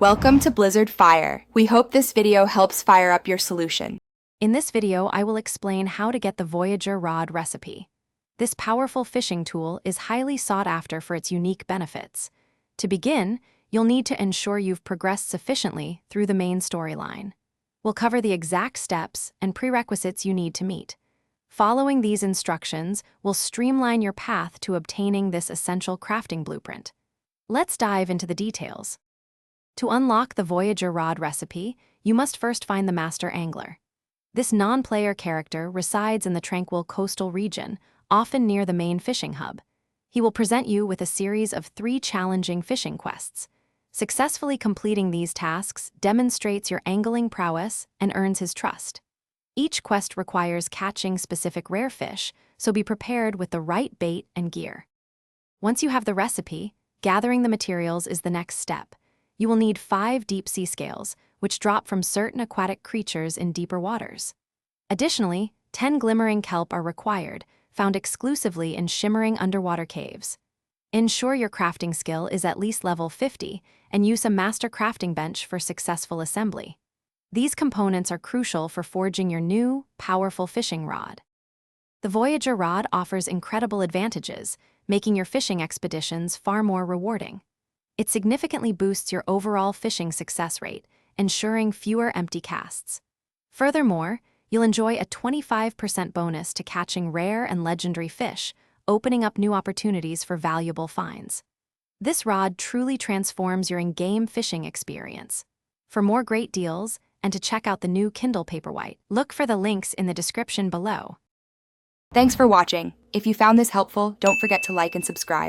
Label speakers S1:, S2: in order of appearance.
S1: Welcome to Blizzard Fire. We hope this video helps fire up your solution.
S2: In this video, I will explain how to get the Voyager rod recipe. This powerful fishing tool is highly sought after for its unique benefits. To begin, you'll need to ensure you've progressed sufficiently through the main storyline. We'll cover the exact steps and prerequisites you need to meet. Following these instructions will streamline your path to obtaining this essential crafting blueprint. Let's dive into the details. To unlock the Voyager rod recipe, you must first find the master angler. This non-player character resides in the tranquil coastal region, often near the main fishing hub. He will present you with a series of 3 challenging fishing quests. Successfully completing these tasks demonstrates your angling prowess and earns his trust. Each quest requires catching specific rare fish, so be prepared with the right bait and gear. Once you have the recipe, gathering the materials is the next step. You will need 5 deep-sea scales, which drop from certain aquatic creatures in deeper waters. Additionally, 10 glimmering kelp are required, found exclusively in shimmering underwater caves. Ensure your crafting skill is at least level 50 and use a master crafting bench for successful assembly. These components are crucial for forging your new, powerful fishing rod. The Voyager rod offers incredible advantages, making your fishing expeditions far more rewarding. It significantly boosts your overall fishing success rate, ensuring fewer empty casts. Furthermore, you'll enjoy a 25% bonus to catching rare and legendary fish, opening up new opportunities for valuable finds. This rod truly transforms your in-game fishing experience. For more great deals, and to check out the new Kindle Paperwhite, look for the links in the description below.
S1: Thanks for watching. If you found this helpful, don't forget to like and subscribe.